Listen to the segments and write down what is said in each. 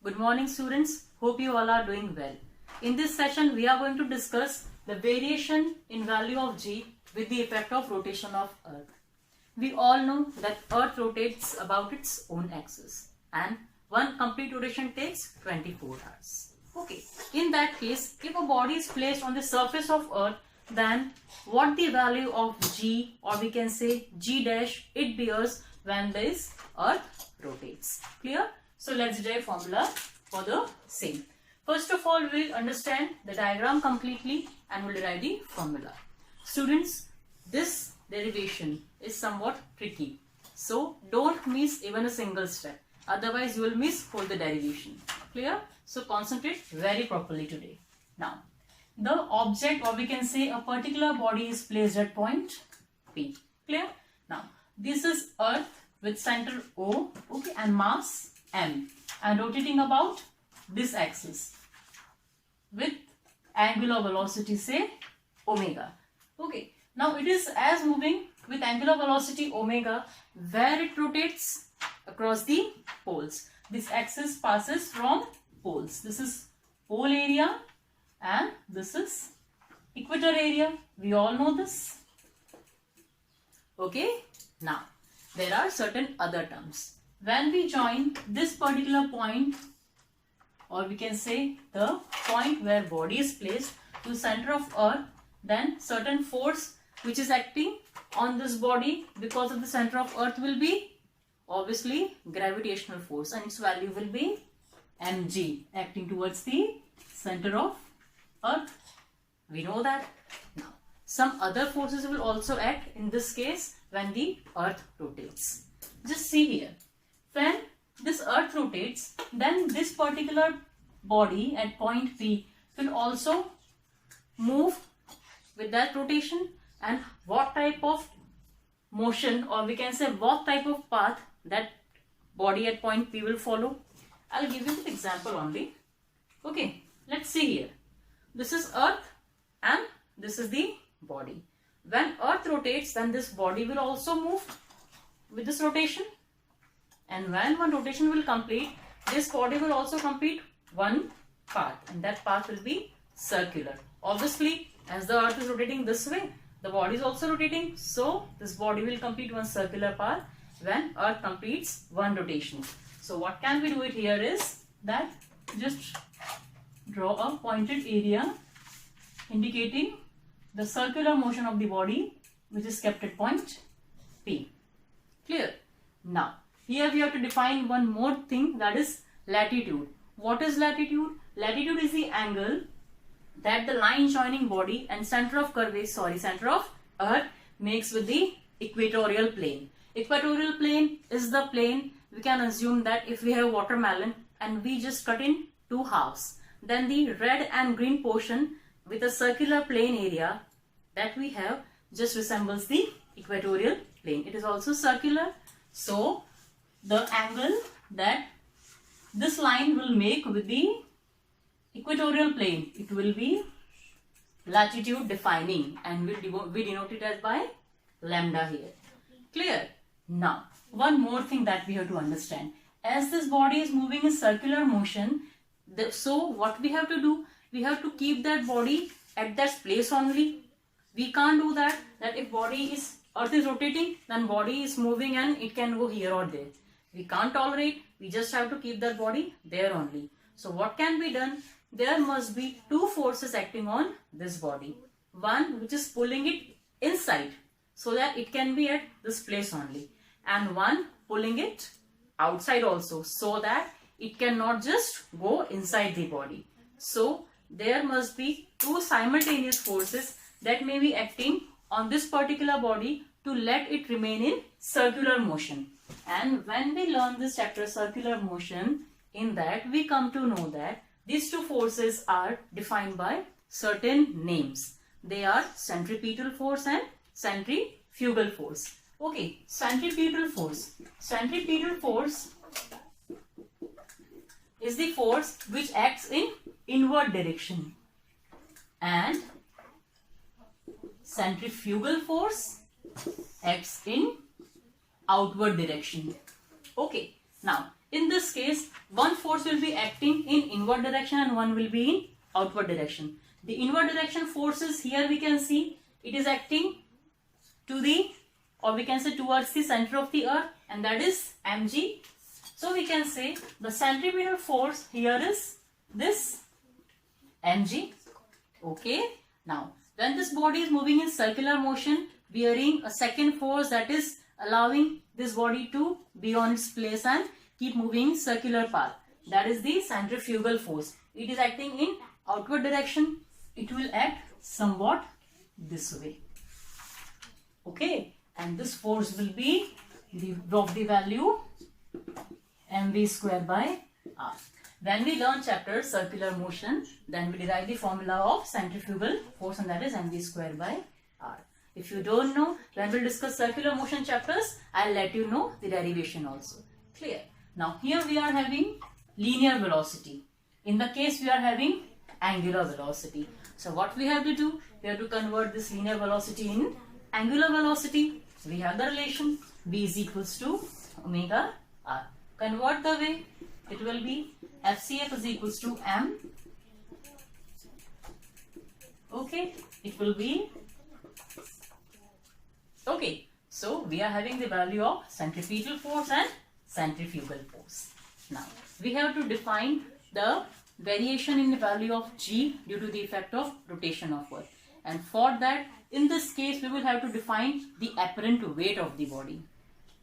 Good morning students, hope you all are doing well. In this session we are going to discuss the variation in value of g with the effect of rotation of earth. We all know that earth rotates about its own axis and one complete rotation takes 24 hours. Okay, in that case if a body is placed on the surface of earth, then what the value of g, or we can say g dash, it bears when this earth rotates. Clear? So let's derive formula for the same. First of all, we'll understand the diagram completely and we'll derive the formula. Students, this derivation is somewhat tricky, so don't miss even a single step. Otherwise, you will miss whole the derivation. Clear? So concentrate very properly today. Now, the object, or we can say a particular body, is placed at point P. Clear? Now, this is Earth with center O, okay, and mass M, and rotating about this axis with angular velocity, say omega. Okay, now it is as moving with angular velocity omega, where it rotates across the poles. This axis passes from poles. This is pole area and this is equator area. We all know this. Okay, now there are certain other terms. When we join this particular point, or we can say the point where body is placed, to center of earth, then certain force which is acting on this body because of the center of earth will be obviously gravitational force, and its value will be mg, acting towards the center of earth. We know that. Now some other forces will also act in this case when the earth rotates. Just see here, when this earth rotates, then this particular body at point P will also move with that rotation, and what type of motion, or we can say what type of path that body at point P will follow. I'll give you an example only. Okay, let's see here. This is earth and this is the body. When earth rotates, then this body will also move with this rotation, and when one rotation will complete, this body will also complete one path, and that path will be circular. Obviously, as the earth is rotating this way, the body is also rotating, so this body will complete one circular path when earth completes one rotation. So what can we do it here is that just draw a pointed area indicating the circular motion of the body which is kept at point P. Clear? Now here we have to define one more thing, that is latitude. What is latitude? Latitude is the angle that the line joining body and center of earth makes with the equatorial plane. Equatorial plane is the plane, we can assume that if we have watermelon and we just cut in two halves, then the red and green portion with a circular plane area that we have just resembles the equatorial plane. It is also circular, so the angle that this line will make with the equatorial plane, it will be latitude defining, and we denote it as by lambda here. Clear? Now one more thing that we have to understand, as this body is moving in circular motion, so what we have to do, we have to keep that body at that place only. We can't do that if earth is rotating, then body is moving and it can go here or there. We can't tolerate. We just have to keep that body there only. So what can be done? There must be two forces acting on this body. One which is pulling it inside so that it can be at this place only, and one pulling it outside also so that it cannot just go inside the body. So there must be two simultaneous forces that may be acting on this particular body to let it remain in circular motion. And when we learn this chapter, circular motion, in that we come to know that these two forces are defined by certain names. They are centripetal force and centrifugal force. Okay, centripetal force. Centripetal force is the force which acts in inward direction, and centrifugal force acts in outward direction. Okay, now In this case, one force will be acting in inward direction and one will be in outward direction. The inward direction forces, here we can see it is acting to the, or we can say towards the center of the earth, and that is mg. So we can say the centripetal force here is this mg. Okay. Now, when this body is moving in circular motion, bearing a second force that is allowing this body to be on its place and keep moving circular path. That is the centrifugal force. It is acting in outward direction. It will act somewhat this way. Okay. And this force will be of the value mv square by r. When we learn chapter circular motion, then we derive the formula of centrifugal force, and that is mv square by r. If you don't know, when we discuss circular motion chapters, I'll let you know the derivation also. Clear? Now here we are having linear velocity. In the case we are having angular velocity. So what we have to do? We have to convert this linear velocity in angular velocity. We have the relation v is equals to omega r. Convert the way, it will be FCF is equals to m. Okay, it will be okay. So we are having the value of centripetal force and centrifugal force. Now we have to define the variation in the value of g due to the effect of rotation of earth, and for that, in this case, we will have to define the apparent weight of the body.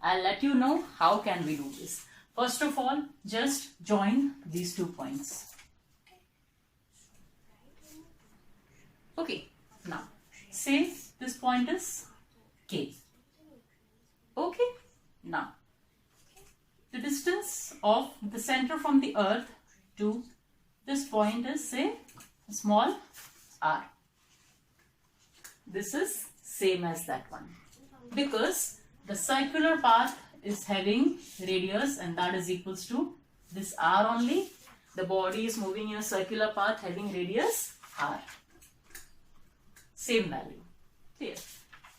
I'll let you know how can we do this. First of all, just join these 2 points. Okay, now say this point is K. Okay, now the distance of the center from the earth to this point is, say, small r. This is same as that one, because the circular path is having radius, and that is equals to this r only. The body is moving in a circular path having radius r. Same value. Clear?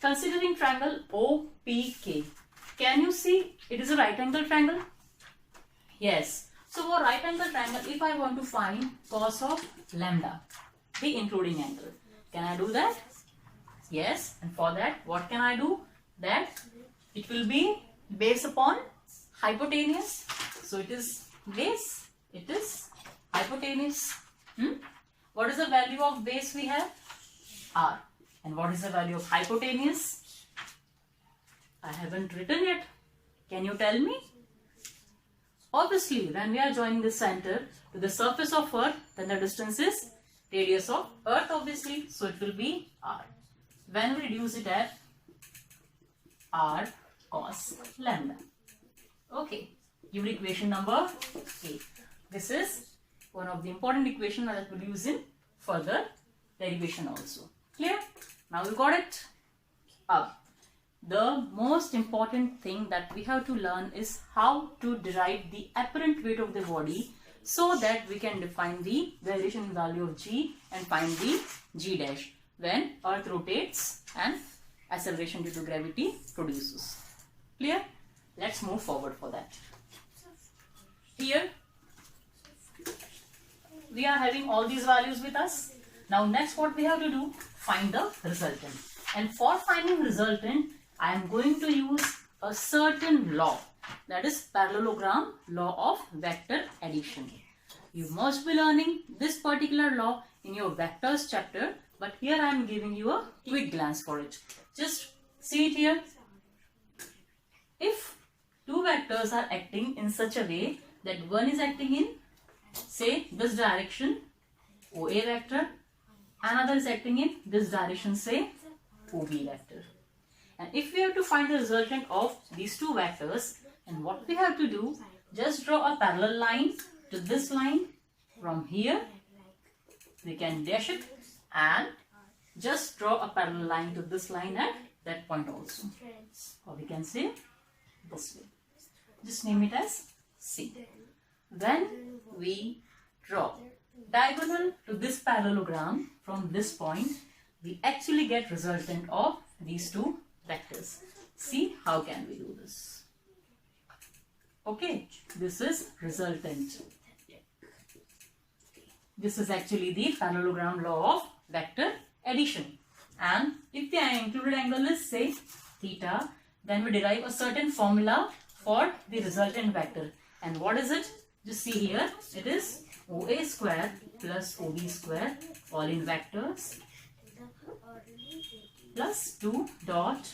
Considering triangle OPK, can you see it is a right angle triangle? Yes. So for right angle triangle, if I want to find cos of lambda, the including angle, can I do that? Yes. And for that, what can I do? That it will be based upon hypotenuse. So it is base, it is hypotenuse. What is the value of base we have? R. And what is the value of hypotenuse? I haven't written yet. Can you tell me? Obviously, when we are joining the center to the surface of earth, then the distance is radius of earth, obviously. So it will be r. When we reduce it at r cos lambda. Okay, give equation number 8. This is one of the important equations that we will use in further derivation also. Clear? Now we got it. The most important thing that we have to learn is how to derive the apparent weight of the body, so that we can define the variation value of g and find the g dash when earth rotates and acceleration due to gravity produces. Clear? Let's move forward for that. Here we are having all these values with us. Now next what we have to do, find the resultant. And for finding resultant, I am going to use a certain law, that is parallelogram law of vector addition. You must be learning this particular law in your vectors chapter, but here I am giving you a quick glance for it. Just see it here. If two vectors are acting in such a way that one is acting in, say, this direction, OA vector, another is acting in this direction, say, OB vector. And if we have to find the resultant of these two vectors, and what we have to do, just draw a parallel line to this line from here. We can dash it and just draw a parallel line to this line at that point also. Or we can say this way. Just name it as C. When we draw diagonal to this parallelogram from this point, we actually get resultant of these two vectors. See how can we do this. Okay, this is resultant. This is actually the parallelogram law of vector addition. And if the included angle is say theta, then we derive a certain formula for the resultant vector. And what is it? Just see here, it is OA square plus OB square, all in vectors, plus 2 dot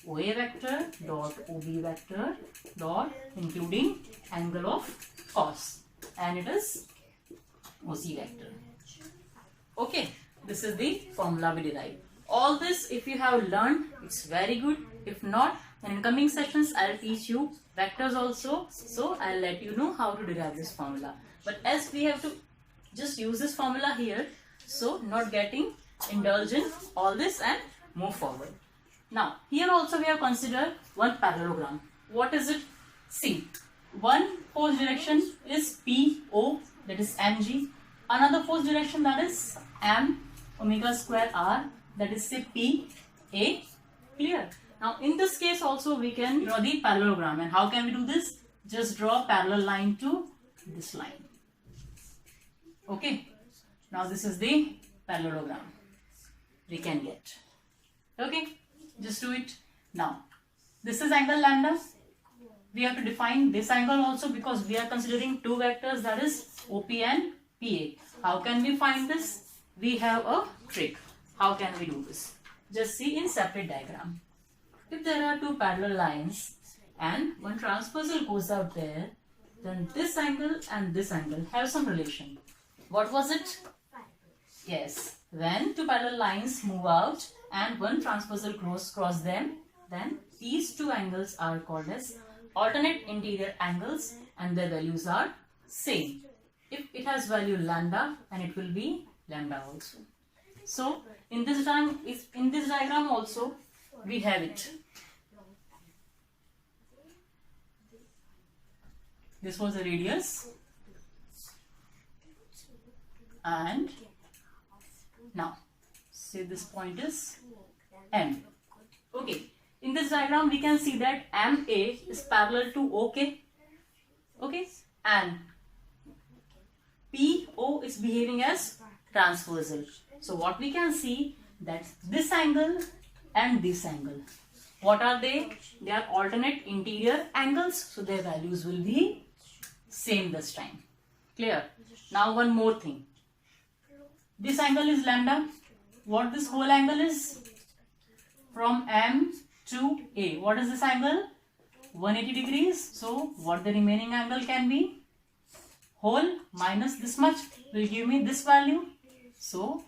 OA vector dot OB vector dot including angle of cos, and it is OC vector. Okay, this is the formula we derive. All this, if you have learned, it's very good. If not, then in coming sessions I'll teach you vectors also. So I'll let you know how to derive this formula. But as we have to just use this formula here, so not getting indulgent all this and move forward. Now here also we have considered one parallelogram. What is it? See, one force direction is PO, that is mg. Another force direction, that is m omega square r, that is say PA. Clear? Now in this case also we can draw the parallelogram. And how can we do this? Just draw a parallel line to this line. Okay. Now this is the parallelogram we can get. Okay. Just do it. Now this is angle lambda. We have to define this angle also because we are considering two vectors, that is OP and PA. How can we find this? We have a trick. How can we do this? Just see in separate diagram. If there are two parallel lines and one transversal goes out there, then this angle and this angle have some relation. What was it? Yes, when two parallel lines move out and one transversal cross them, then these two angles are called as alternate interior angles and their values are same. If it has value lambda, and it will be lambda also. So in this diagram also we have it. This was the radius, and now say this point is M. Okay. In this diagram we can see that MA is parallel to OK. Okay. And PO is behaving as transversal. So what we can see, that this angle and this angle, what are they? They are alternate interior angles. So their values will be same this time. Clear? Now one more thing. This angle is lambda. What this whole angle is? From M to A. What is this angle? 180 degrees. So what the remaining angle can be? Whole minus this much will give me this value. So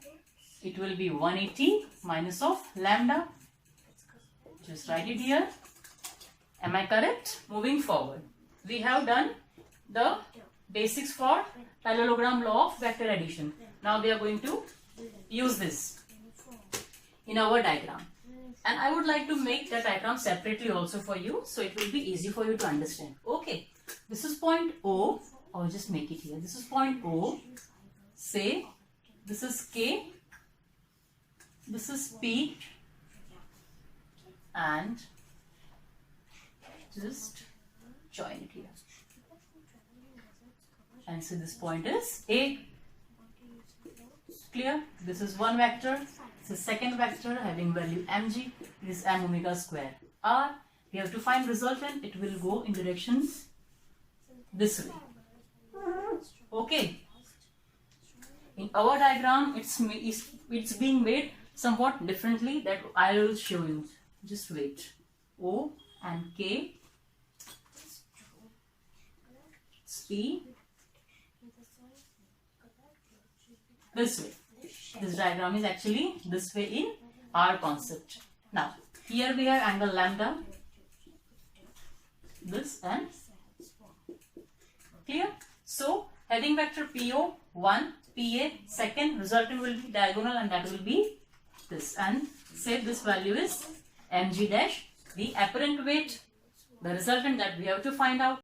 it will be 180 minus of lambda. Just write it here. Am I correct? Moving forward, we have done the basics for parallelogram law of vector addition. Now we are going to use this in our diagram. And I would like to make the diagram separately also for you, so it will be easy for you to understand. Okay, this is point O, or just make it here. This is point O. Say this is K, this is P, and just join it here. And so this point is A. Clear? This is one vector. This is second vector having value mg. This is m omega square r. We have to find resultant. It will go in direction this way. Okay. In our diagram, it's being made somewhat differently. That I will show you. Just wait. O and K. P. This way. This diagram is actually this way in our concept. Now, here we have angle lambda. This and clear. So, heading vector PO 1, PA second, resultant will be diagonal, and that will be this. And say this value is mg dash. The apparent weight, the resultant that we have to find out,